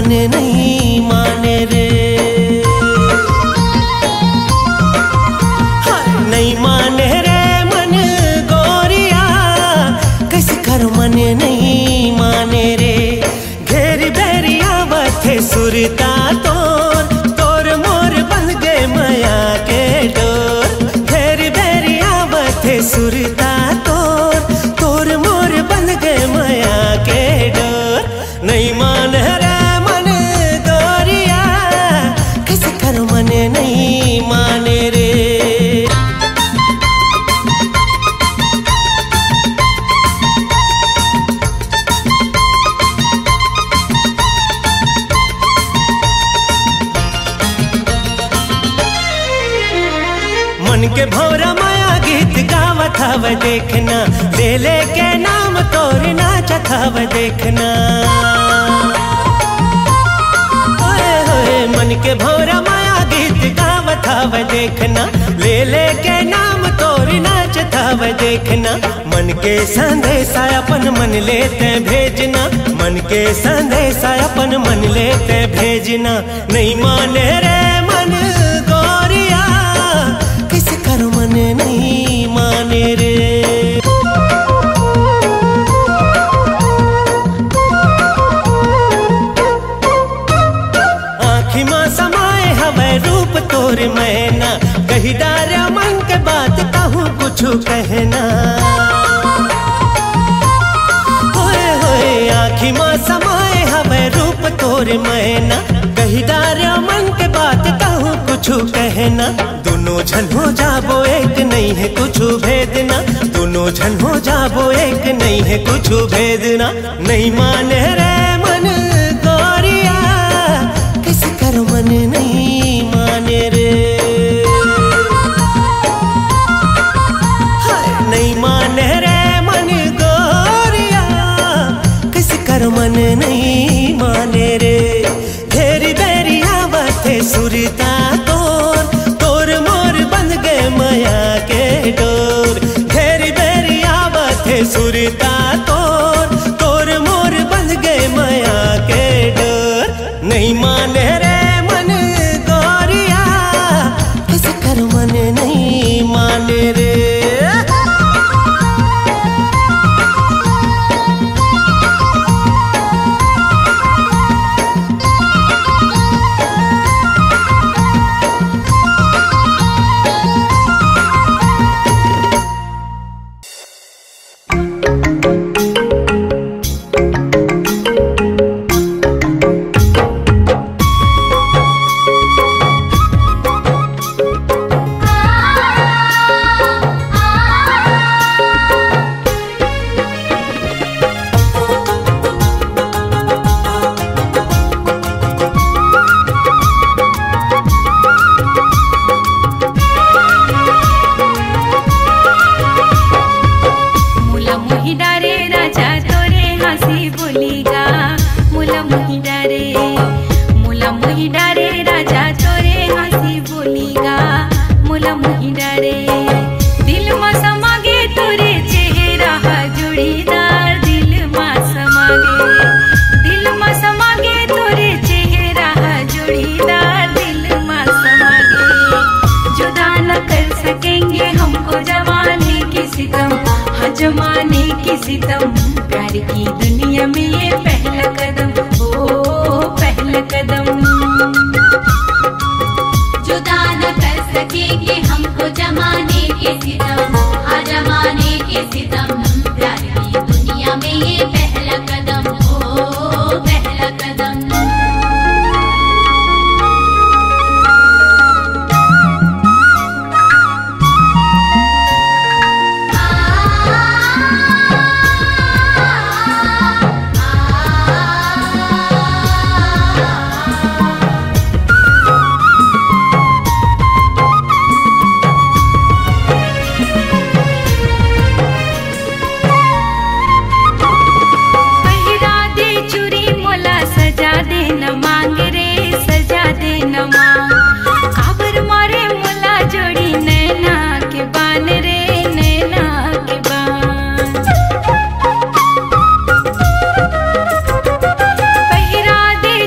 मन नहीं माने रे। नहीं माने रे मन गोरिया, कैसे करो मन नहीं माने रे। घेर बेरिया बथे सुरता तोर, तोर मोर बन गए माया के डोर। घेर बेरिया बथे सुरता तोर, तोर मोर बन गए माया के डोर। नहीं माने रे मन गोरिया, कैसे करो मन नहीं माने रे। मन के भौरा माया गीत गावत हव देखना, ले ले के नाम तोर नाचत हव देखना। ओए होए मन के भौरा माया गीत गावत हव देखना, ले ले के नाम तोर नाचत हव देखना। मन के संदेशा अपन मन लेते भेजना, मन के संदेशा अपन मन लेते भेजना। नहीं माने रे मन गोरिया, कैसे करो मन नहीं माने रे। आँखी माँ समाए हवे रूप तोर मैना, कही डारा मन के बात कहूँ कुछ कहना। होए होए आँखी माँ समाए हवे रूप तोर मैना, कही डारा मन के बात कहूँ कुछ कहना। दोनों झन हो जाबो एक, नहीं है कुछ भेदना। दोनों झन हो जाबो एक, नहीं है कुछ भेदना। नहीं माने रे मन गोरिया, कैसे करो मन नहीं माने रे। नहीं माने रे मन गोरिया, कैसे करो मन नहीं माने रे। घेरी बेरिया बथे सुरता तोर, तोर मोर बन गए माया के डोर। घेरी बेरिया बथे सुरता तोर, तोर मोर बन गए माया के डोर। नहीं माने रे मन गोरिया, कैसे कर मन नहीं माने रे। जमाने की सितम, प्यार की दुनिया में ये पहला कदम, ओ पहला कदम। जुदा न कर सकेंगे हमको जमाने के सितम, हाँ जमाने के सितम। प्यार की दुनिया में ये पहला कदम, ओ पहला कदम।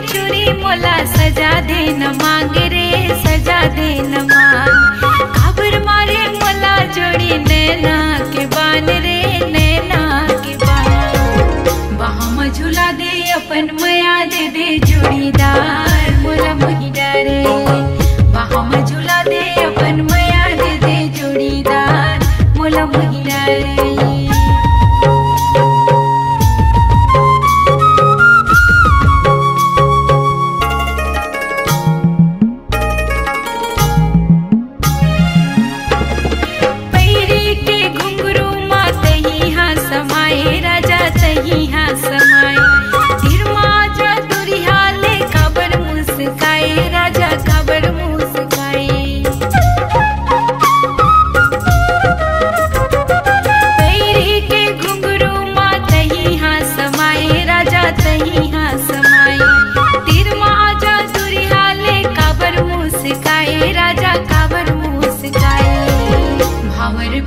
चुरी दे दे जोड़ीदार मोला मोही डारे वहाँ में झूला दे अपन मैया दे दे जोड़ीदार मोला मोही डारे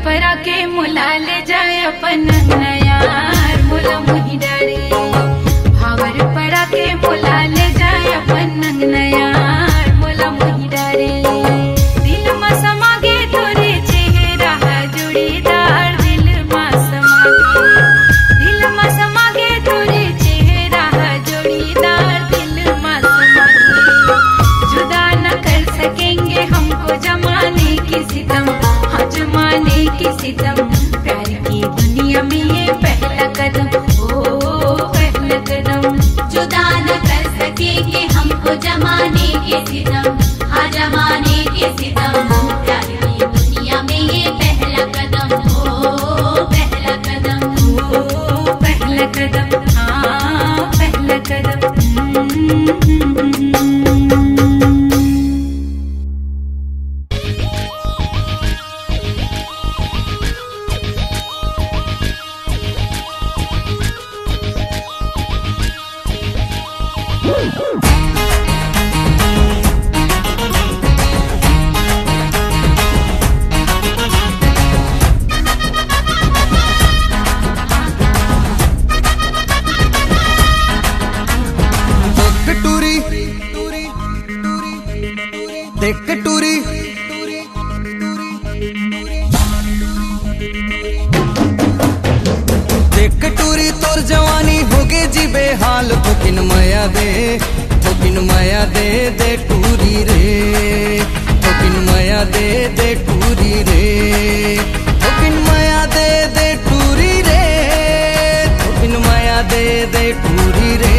परा के मुला ले जाए अपन नयार मोला मोही डारे भावर परा के मुला ले जाए अपन नयार मोला मोही डारे दिल में समागे तोरे चेहरा जोड़ीदार दिल में समागे तोरे चेहरा जोड़ीदार दिल में समागे जुदा न कर सकेंगे हमको जमाने की सितम जमाने की सितम प्यार की दुनिया में ये पहला कदम ओ पहला कदम जुदा न कर सकेंगे हमको जमाने के सितम हाँ जमाने के सितम प्यार की दुनिया में ये पहला कदम ओ पहला कदम ओ पहला कदम हाँ पहला कदम देख टूरी देख टूरी तोर जवानी होगे जी बेहाल थोकिन माया दे दे टूरी रे थोकिन माया दे टूरी रे थोकिन माया दे टूरी रे थोकिन माया दे टूरी रे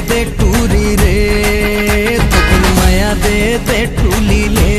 दे टूरी रे थोकिन माया दे टूली ले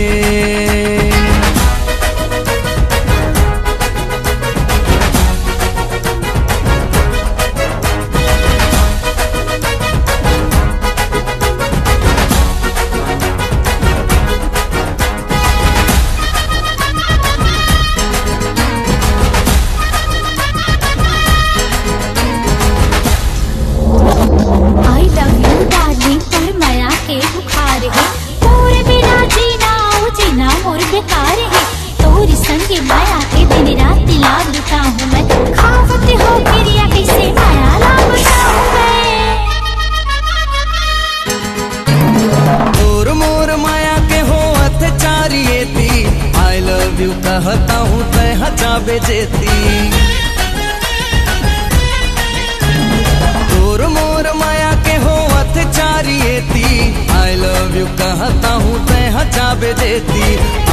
कहता हूँ तय हचा बेजेती तोर मोर माया के हो अत्याचारियेती आई लव यू कहता हूँ तय हचा बेजेती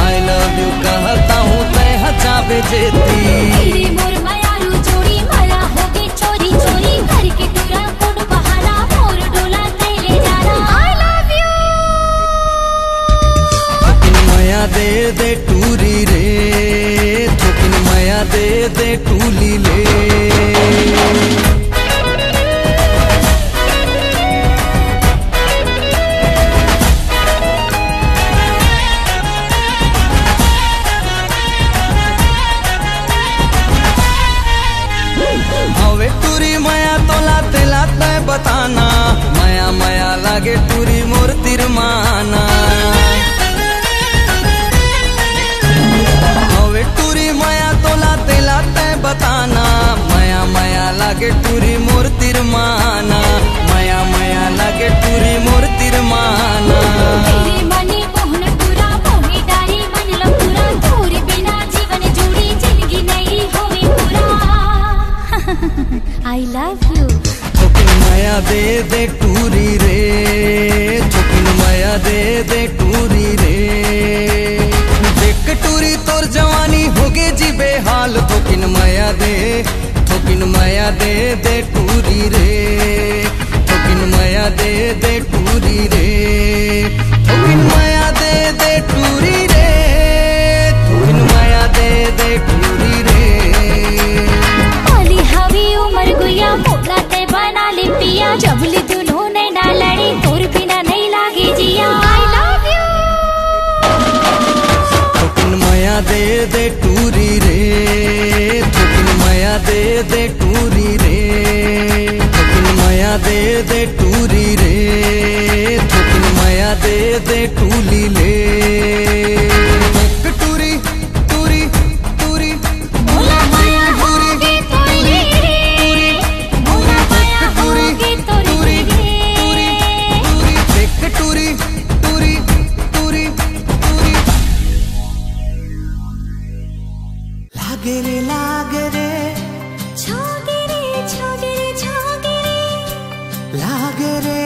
आई लव यू कहता हूँ तय हचा बेजेती मोर मायारू जोड़ी माया होगी चोरी चोरी घर के टूरा कोड बहाना मोर डोला ले जाना आई लव यू थोकिन माया दे टूरी रे थोकिन माया दे टूली ले हवे टूरी माया तो लाते लाते बताना माया माया लागे टूरी मोर तिरमाना हवे टूरी माया तो लाते लाते बताना माया माया लागे टूरी मोर तिरमाना माया माया लागे टूरी मोर तिरमाना माया दे टूरी रे, थोकिन माया दे टूरी रे। देख टूरी तोर जवानी होगे जी बेहाल, थोकिन माया दे टूरी रे, थोकिन माया दे टूरी रे, थोकिन माया दे टूरी रे, थोकिन माया दे टूरी रे। होली हवी उमर गुया मोला ते बना ले पिया, जबली दुल्हो ने ना लड़ी तोर बिना नहीं लागे जिया। I love you. थोकिन माया दे टूरी रे, थोकिन माया दे टूरी रे, थोकिन माया दे टूरी रे, थोकिन माया दे टूली ले। टूरी टूरी टूरी मोला माया होगी तोरी रे, मोला माया होगी तोरी रे। देख टूरी टूरी टूरी टूरी। लागे रे लागे रे छोगे रे छोगे रे छोगे रे। लागे रे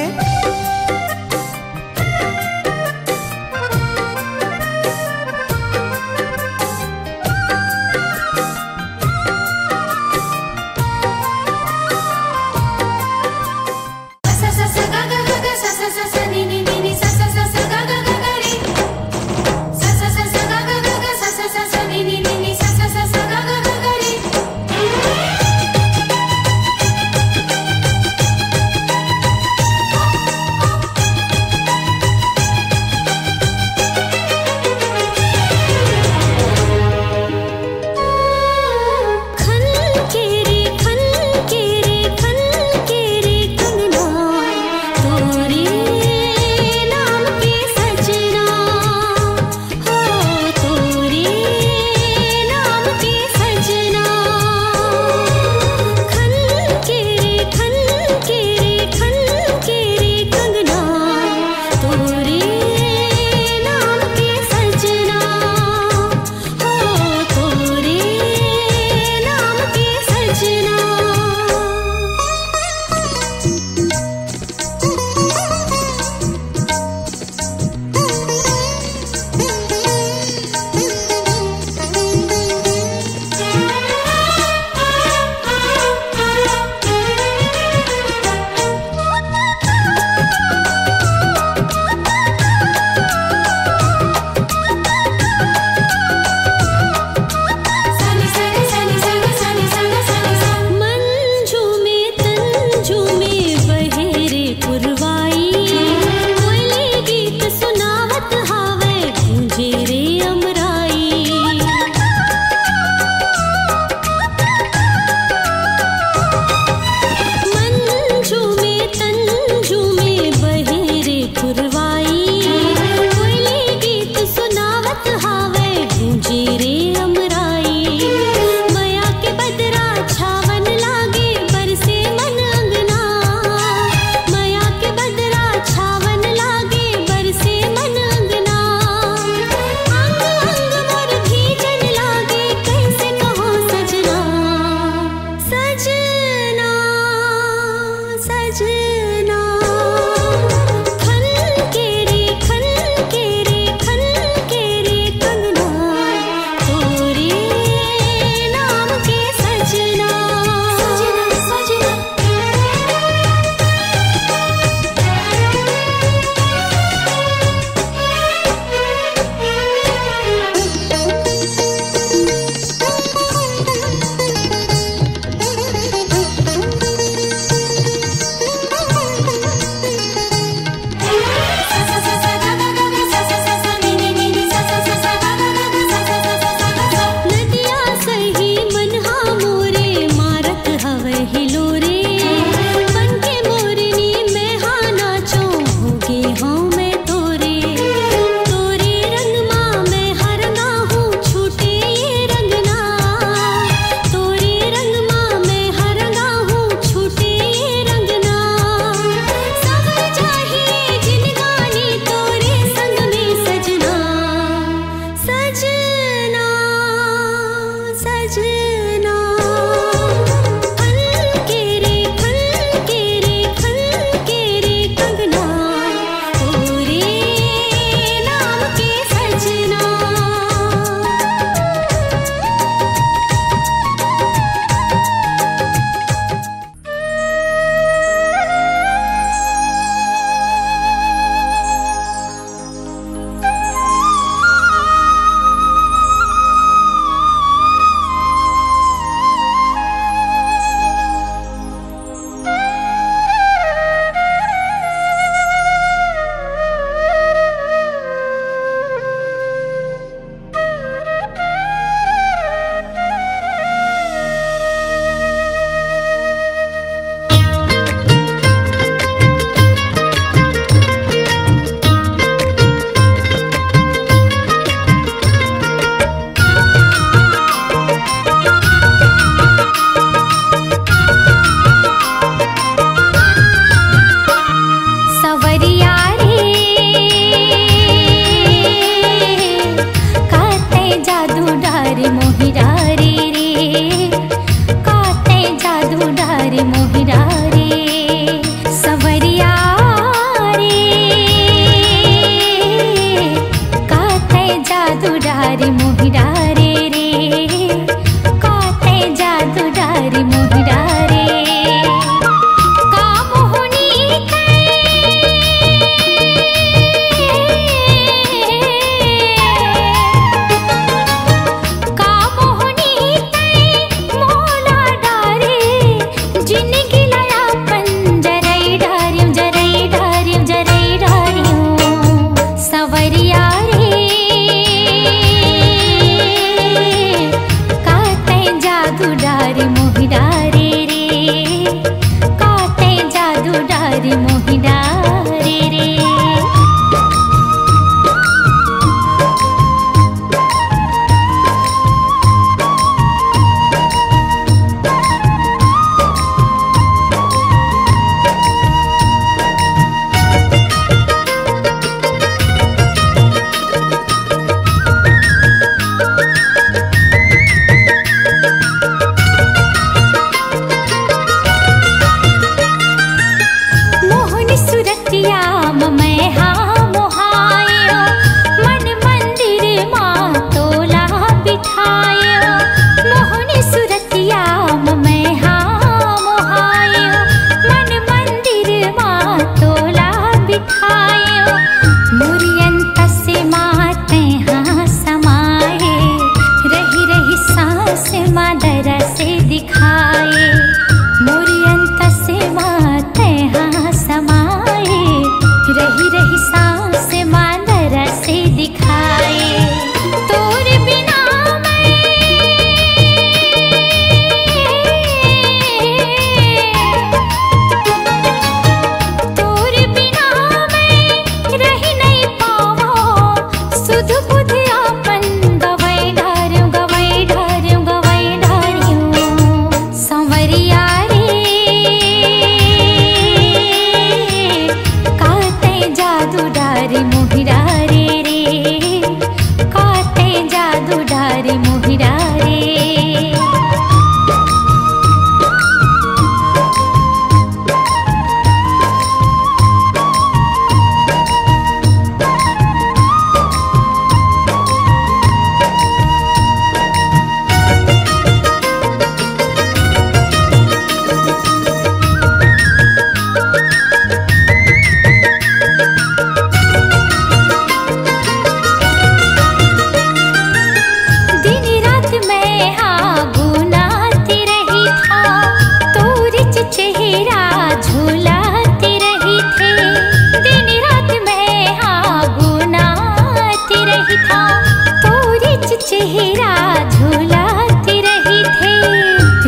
सेहरा झूलाती रही थे,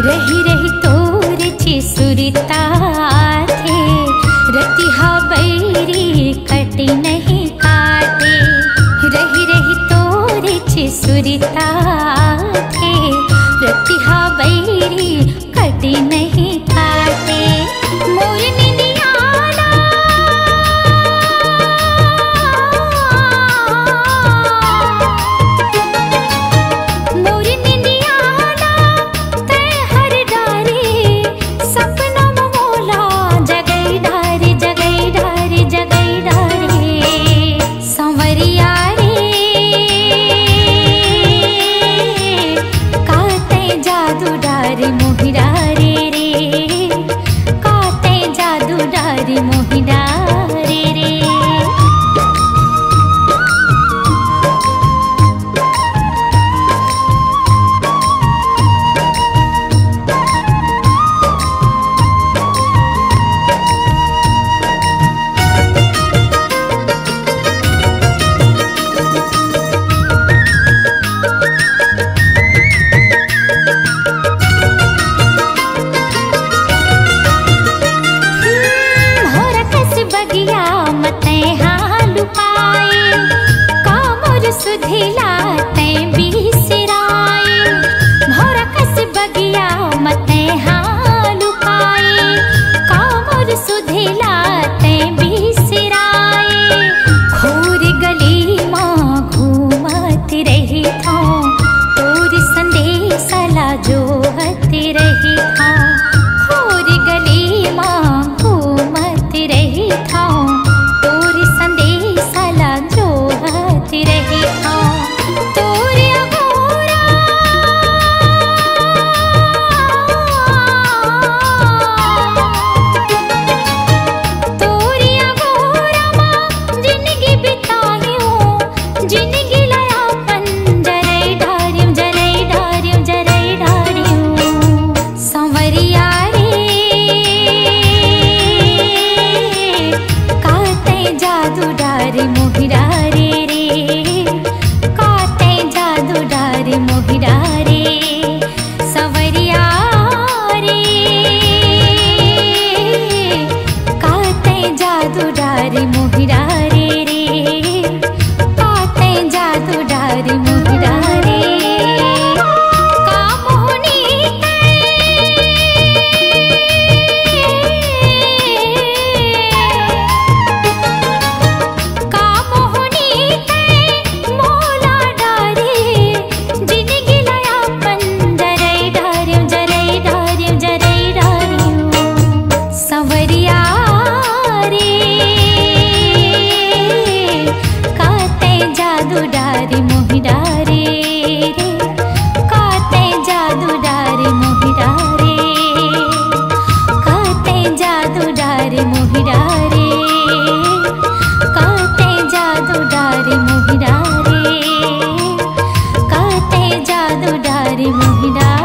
रही रही तोर चिसुरता थे, रतिहा बैरी कटी नहीं काटे, रही रही तोर चिसुरता थे, रतिहा बैरी कटी नहीं काटे। मोर निंदियाना मोर निंदियाना ते हर डारे, सपना मोला जगई डारे जगई डारे जगई डारे। संवरिया रे काते जादू डारे मोहि डारे रे, काते जादू डारे मोहि डारे रे। भोरा कस बगिया मते हालु पाए, कामुर सुधिला ते बिसराए। भोरा कस बगिया मते हालु पाए, कामुर सुधिला ते बिसराए। खोर गली माँ घूमत रही था, तोर संदेशला जोहत रही था। खोर गली माँ घूमत रही था, तोर संदेशला जोहत रही था। तोर अघोरा तोर अघोरा माँ जिंदगी बिताई हूँ, जिंदगी लया पन जरई डारियूं जरई डारियूं जरई डारियूं। संवरिया रे काते जादू डारे मोहि डारे रे, काते जादू डारे मोहि डारे। संवरिया रे काते जादू डारे मोहि डारे रे, काते जादू डारे मोहि डारे। कामोहनी कामोहनी मोला डारे, जिंदगी लया पन जरई डारियूं जरई डारियूं जरई डारियूं। संवरिया रे काते जादू डारे मोहि डारे रे, काते जादू डारे मोहि डारे, काते जादू डारे मोहि डारे, काते जादू डारे मोहि डारे, काते जादू डारे मोहि डारे।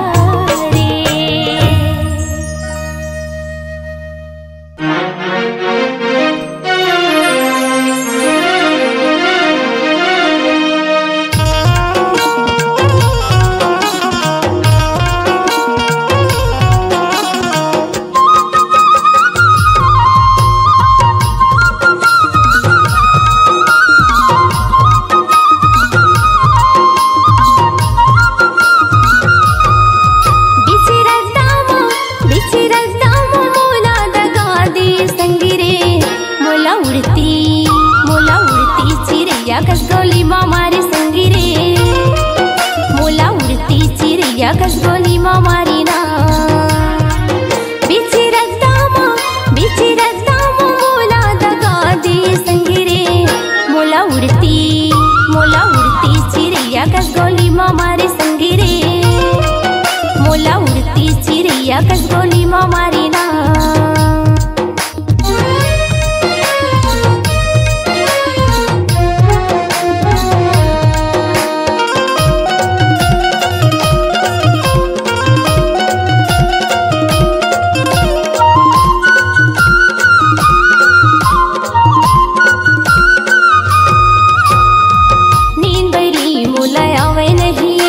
बिचिरदामा मोला दगा दे संगिरे, मोला उड़ती चिड़िया कसगोली मामारी संगिरे, मोला उड़ती चिड़िया कसगोली मामारी ना। बिचिरदामा मोला दगा दे संगिरे, मोला उड़ती चिड़िया कसगोली मामारी संगिरे, मोला उड़ती चिड़िया कसगोली मामारी ना। नींद बैरी मोला आवे नहीं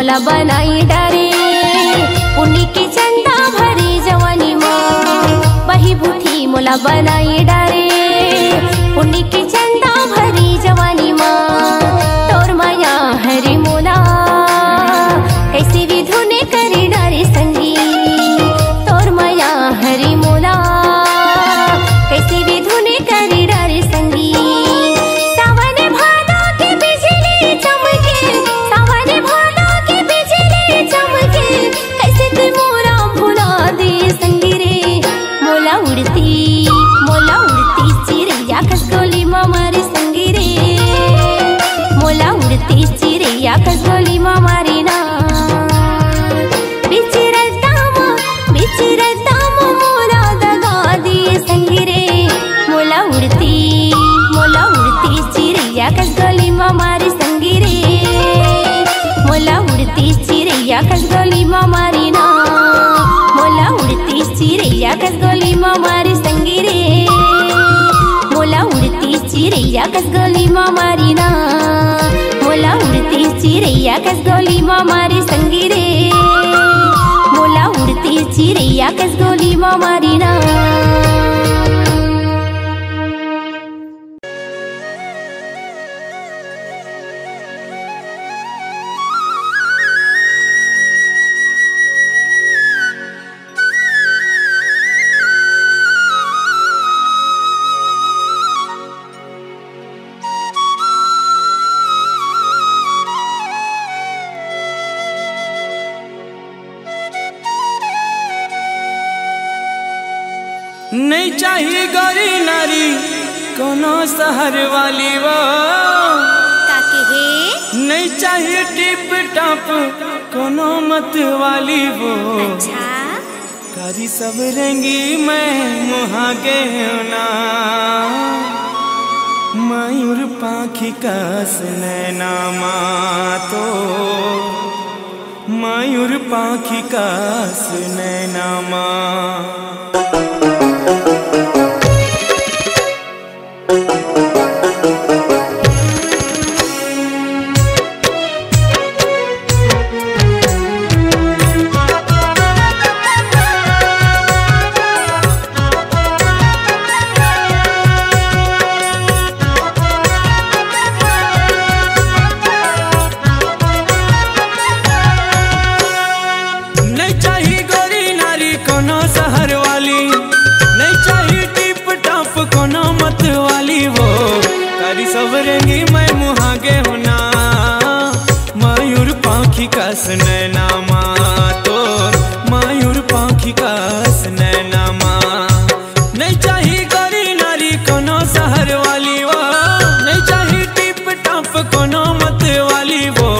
मोला बनाई डारे पुण्य की चंदा भरी जवानी माँ बही बूथी मोला बनाई डारे पुण्य की चंदा भरी जवानी माँ तोर माया हरी मोला कैसे विधु ने करी डारे संगी तोर माया हरी मोला कैसे विधु ने करी डारे संगी सावन भादो की बिजली चमके सावन भादो की बिजली चमके कैसे तू मोरा भुला दे संगी रे मोला उड़ती चिड़ैया खसगोली मारी संगी रे मोला उड़ती चिड़ैया खसगोली मारी ना बिचिरता मोला दगा दिए संगी रे मोला उड़ती चिड़ैया खसगोली मारी संगी रे मोला उड़ती चिड़ैया खसगोली मारी ना मोला उड़ती चिड़ैया खसगोली मारी संगी रे मोला उड़ती चिड़ैया खसगोली मारी ना मोला उड़ती चिड़ैया खसगोली मारी संगी रे मोला उड़ती चिड़ैया खसगोली मारी ना। नहीं चाहिए गौरी नारी कोनो शहर वाली वो काके हे नहीं चाहिए टिप टॉप कोनो मत वाली वो अच्छा कारी सब रेंगी मैं मुहागे ना मयूर पाखी कस नैना तो मयूर पाखी कस नैना सवरेंगी मैं मुहागे होना मयूर पाखी कस नैना तोर मयूर पाखी कस नैना नहीं चाहिए गौरी नारी कोनो शहर वाली वो नहीं चाहिए टिप टॉप कोनो मत वाली वो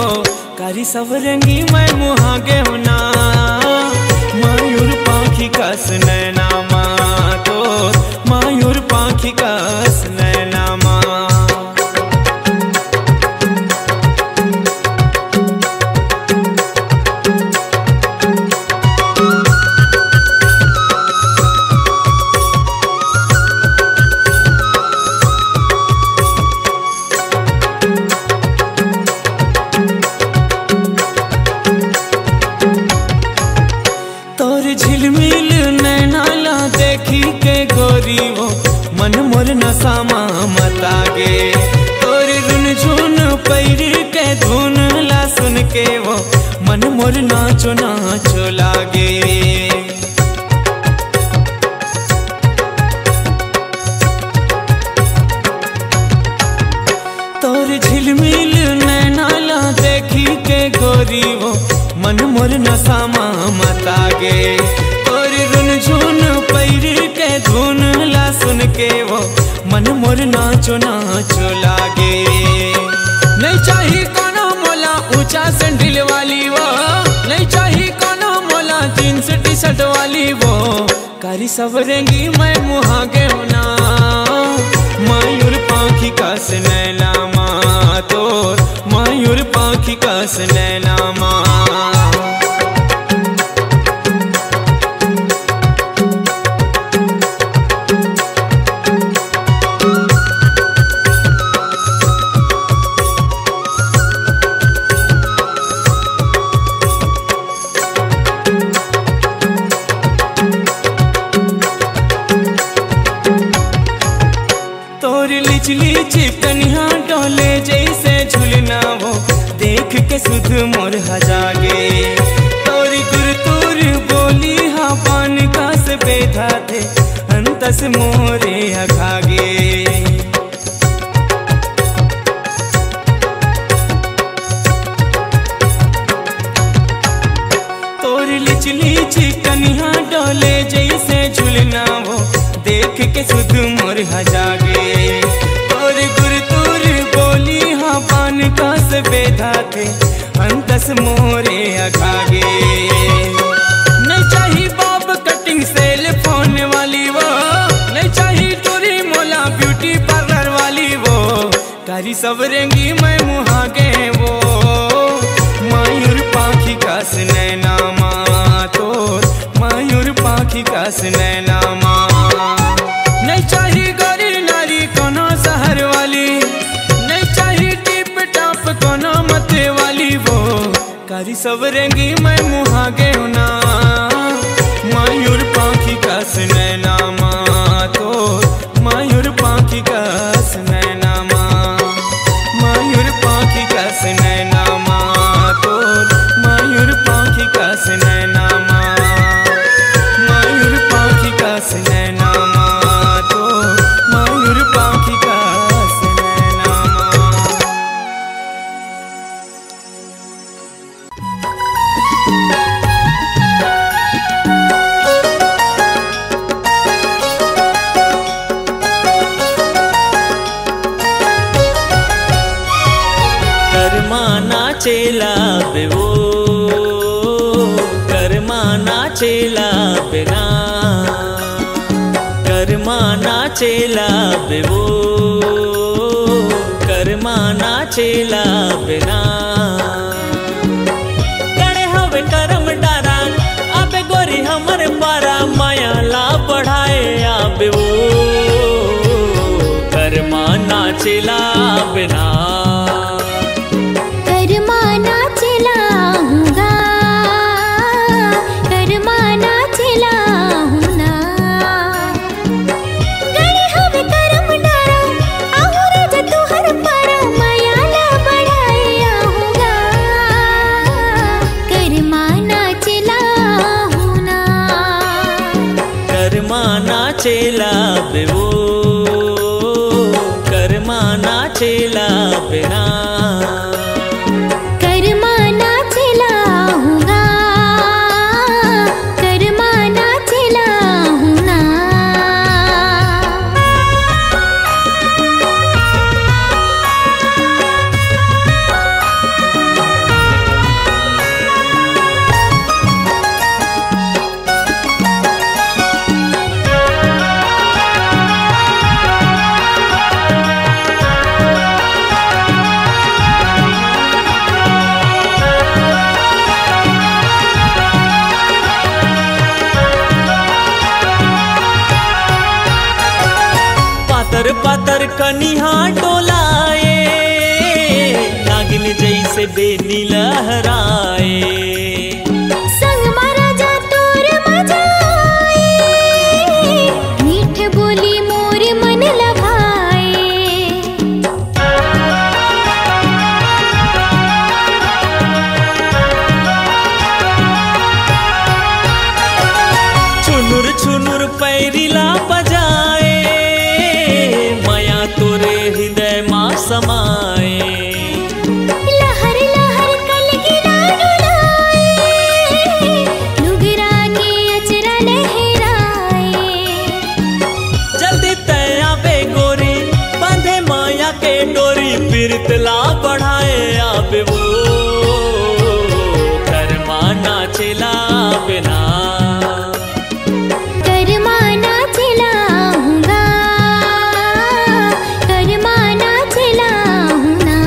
कारी सवरेंगी मैं मुहागे होना मयूर पाखी कस नैना तोर मयूर पाखी कस नैना झिलमिल नैनाला देखी के गोरी वो मन मोर नसामा मतागे तोर रुनझुन पैर के धुन ला सुन के वो मन मोर नाचो नाचो लागे तोर झिलमिल नैनाला देखी के गोरी वो मन मोर नसामा मतागे तोर रुनझुन पैर के धुन ला सुन के वो मन मोर नाचो नाचो लागे नहीं चाहिए कोनो मोला ऊंचा सैंडल वाली वो नहीं चाहिए कोनो मोला जींस टी शर्ट वाली वो कारी सवरेंगी मैं मुहागे होना मयूर पाखी कस नैना तोर मयूर पाखी कस नैना लिचली चिकनिया डोले जैसे झुलना वो देख के सुध मोर हजागे तोरी गुरतुर बोली हा पान का से बेधा थे अंतस मोरे अघागे तोरी लिचली चिकनिया डोले जैसे झुलना वो देख के सुध मोर हजागे तोर गुरतुर बोली हाँ पान का से बेधा थे अंतस मोरे अघागे नहीं चाहिए बाब कटिंग सेल फोन वाली वो नहीं चाहिए टूरी मोला ब्यूटी पार्लर वाली वो कारी सब रेंगी मैं मुहागे वो मयूर पाखी का नैना माँ तोर मयूर पाखी का नैना माँ नहीं चाहिए गोरी नारी कोनो शहर वाली नहीं चाहिए टिप टाप कोनो मते वाली वो कारी सब रेंगी मैं मुहागे ना मयूर पाखी का नैना माँ तोर मयूर पाखी का नैना माँ मयूर पाखी का नैना माँ तोर मयूर पाखी का नैना माँ मयूर पाखी का नैना माँ तोर मयूर पाखी का नैना माँ। कर्मा नाचेला बेवो कर्मा नाचेला बिना कर्मा नाचेला बेवो कर्मा नाचेला बिना गड़े हवे करम डारा अबे गोरी हमर पारा माया ला बढ़ाए आबे वो कर्मा नाचेला बिना कर्मा नाचेला हूँगा कर्मा नाचेला हूँ ना गड़े हवे करम डारा आहुर जतु हर पारा मायाला बढ़ाए आहूँगा कर्मा नाचेला हूँ ना कर्मा नाचेला बेवो कर्मा नाचेला बिना कर्मा नाचेला हूँगा कर्मा नाचेला हूँ ना पातर पातर कनिहा डोलाए नागिन जैसे बेनी लहराए संग मारा जा तोर मजाए मीठ बोली मोर मन लभाए छुनुर छुनुर पैरिला बजाए माया तोरे हृदय माँ समाए लहर लहर कलगिरा डुलाए लुगरा के अचरा लहराए जल्दी तया बे गोरी बांधे माया के डोरी पीरतला बढ़ाए आबे वो कर्मा नाचेला बिना कर्मा नाचेला हूँगा कर्मा नाचेला हूँ ना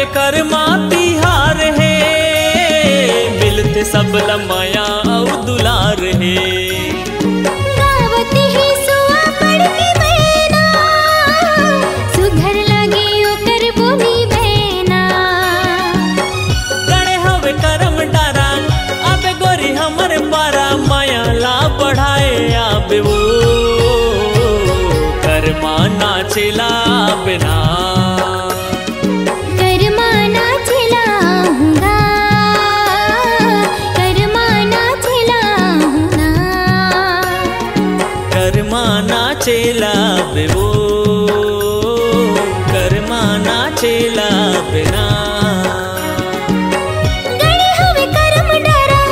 के कर्मा तिहार है, मिलते सब लमाया और दुलार है। गावती ही सुआ पड़ती बहना, सुघर लगे ओकर बोली बहना। गणे हवे करम डारा आबे गोरी हमर पारा, माया ला बढ़ाए आबे वो कर्मा नाचेला बिना। कर्मा नाचेला हूँगा, कर्मा नाचेला हूँगा। कर्मा नाचेला बे वो कर्मा नाचेला बिना। गणे हवे करम डारा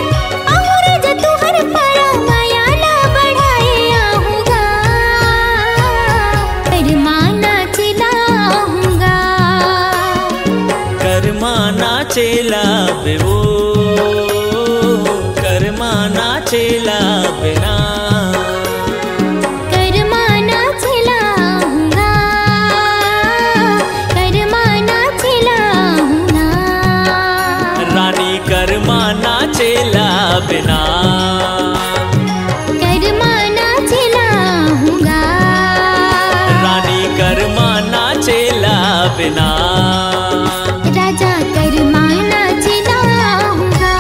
और जतु हर पारा, माया ला बढ़ाए आहूँगा। कर्मा नाचेला हूँगा, कर्मा नाचेला बे वो कर्मा नाचेला बिना। कर्मा नाचेला हूँगा, कर्मा नाचेला हूँगा। रानी कर्मा नाचेला बिना। कर्मा नाचेला हूँगा, रानी कर्मा नाचेला बिना। राजा कर्मा नाचेला हूँगा।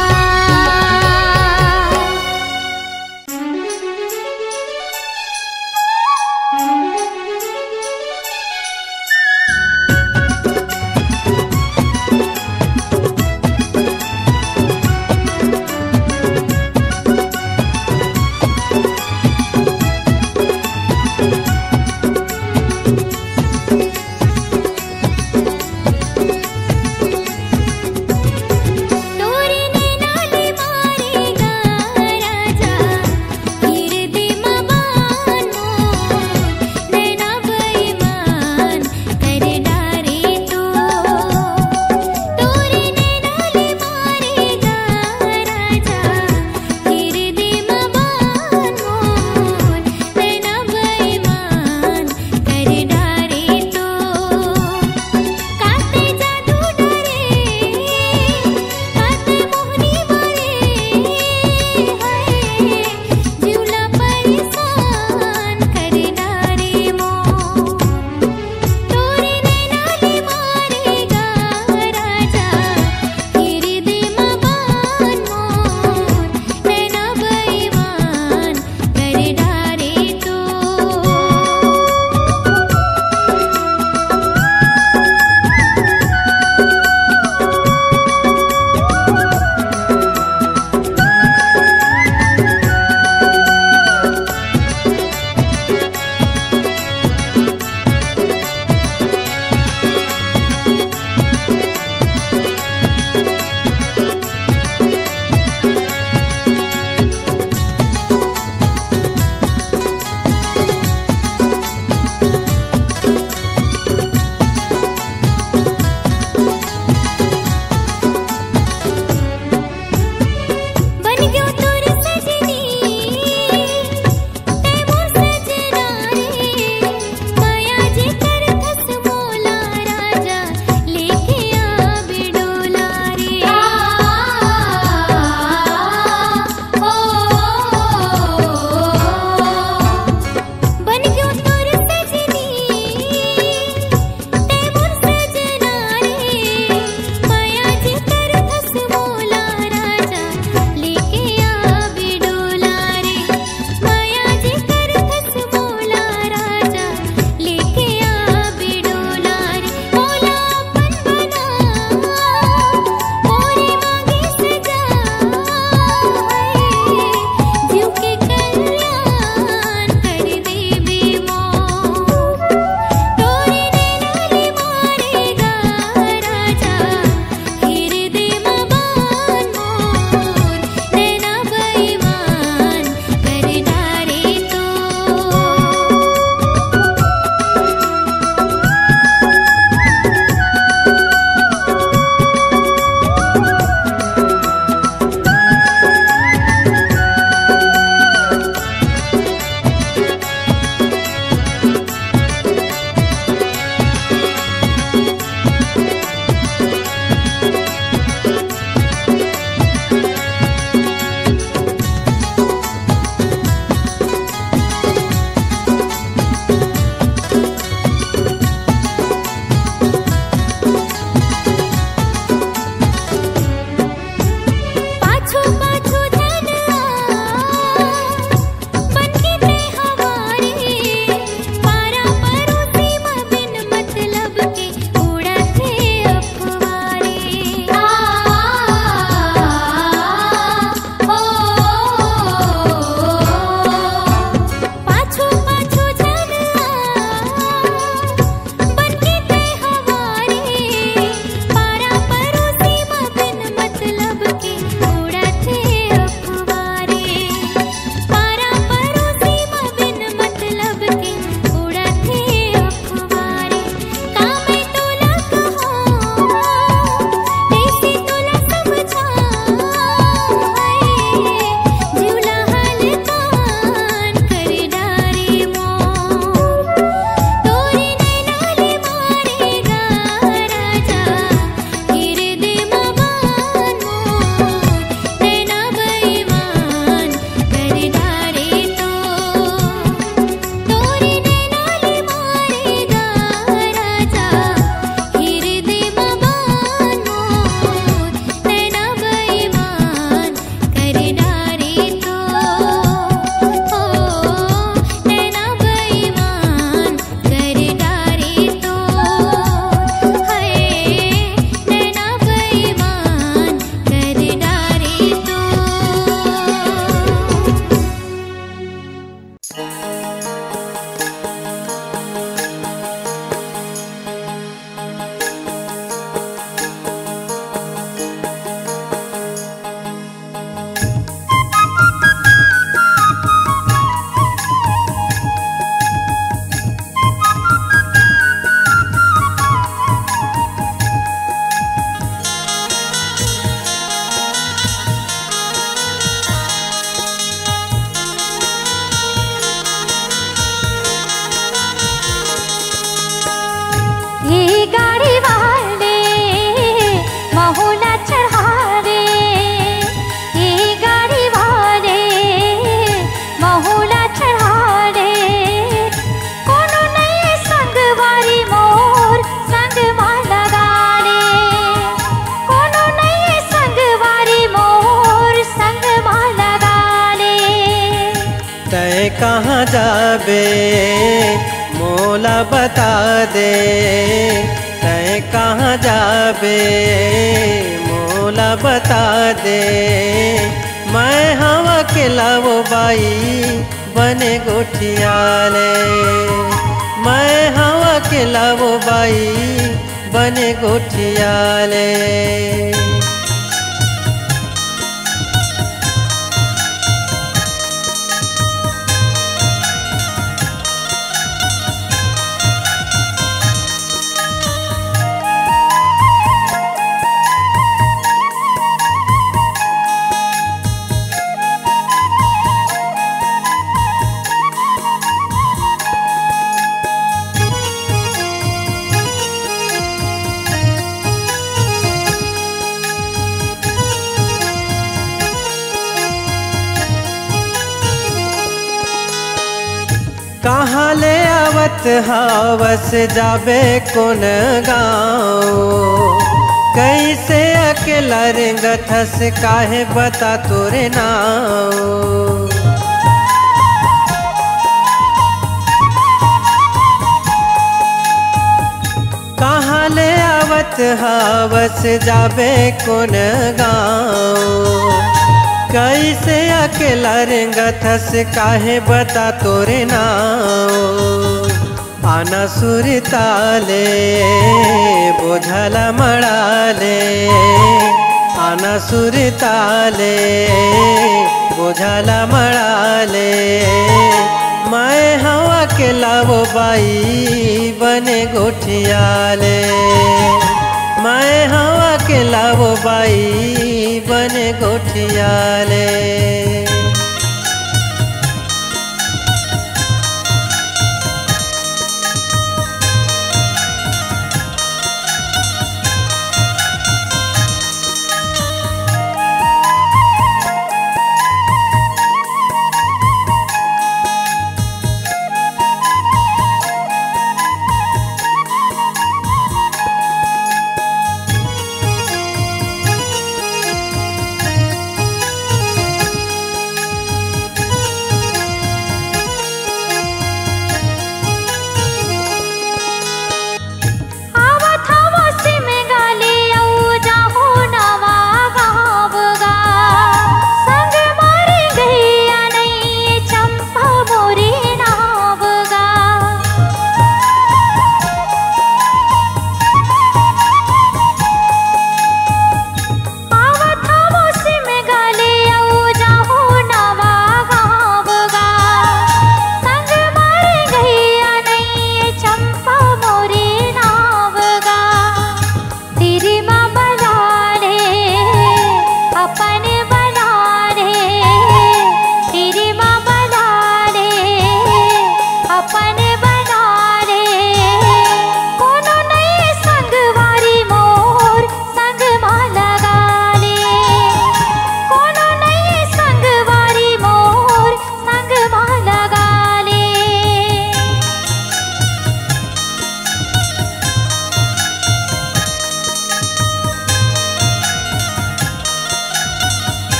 मोला बता दे तय कहाँ जाबे मोला बता दे। मैं हवा के लावो बाई बने गोठियाले मैं हवा के लावो बाई बने गोठियाले। कहाँ ले आवत हवस जाबे कौन गाँव कैसे अकेला रेंगथस काहे बता तोरे नाव। कहाँ ले आवत हवस जाबे कौन गाँव कैसे अकेला रेंगथस काहे बता तोरे नाव। आना सुरताले बोझला मड़ाले आना सुरताले बोझला मड़ाले। मैं हवा के लावो बाई बने गोठियाले मैं हवा के लावो बाई बने गोठियाले।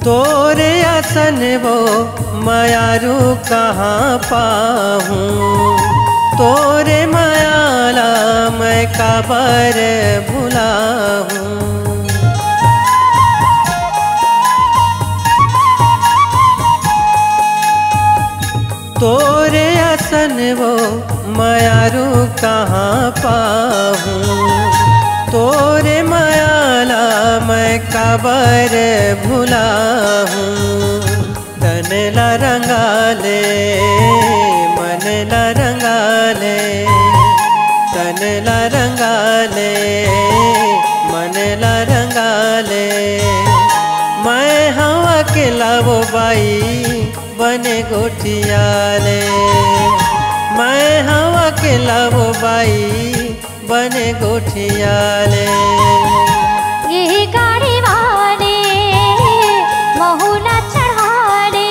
तोरे आसन वो मायारू कहाँ पाहूँ तोरे मायाला मैं काबर भुलाहूँ। तोरे आसन वो मायारू कहाँ पाहूँ तोरे मायाला मैं काबर भुलाहूँ। तन ला रंगाले मन ला रंगाले तन ला रंगाले मन ला रंगाले। मैं हवा के लावो बाई बने गोठियाले मैं हवा के लावो बाई बने गोठियाले। ये गाड़ी वाले महुना चढ़ाले,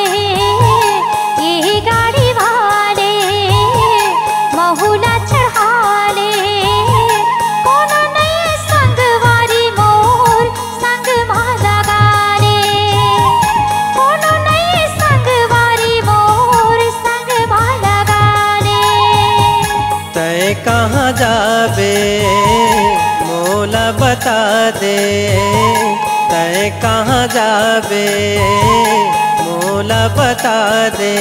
ये गाड़ी वाले महुना चढ़ाले। कोनो नहीं संगवारी मोर संग माला गाले, कोनो नहीं संगवारी मोर संग माला गाले। तय कहाँ जाबे मोला बता दे, तय कहाँ जाबे मोला बता दे।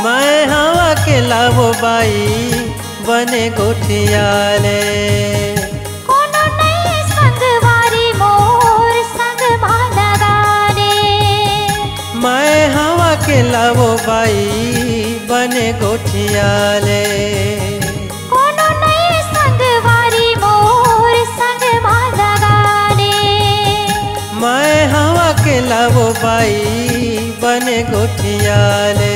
मैं हवा के लावो बाई बने गोठियाले। कोनो नहीं संगवारी मोर संग माला गाले, मैं हवा के लावो बाई बने गोठियाले। कोनो नहीं संगवारी मोर संग माला गाले। मैं हवा के लावो बाई बने गोठियाले।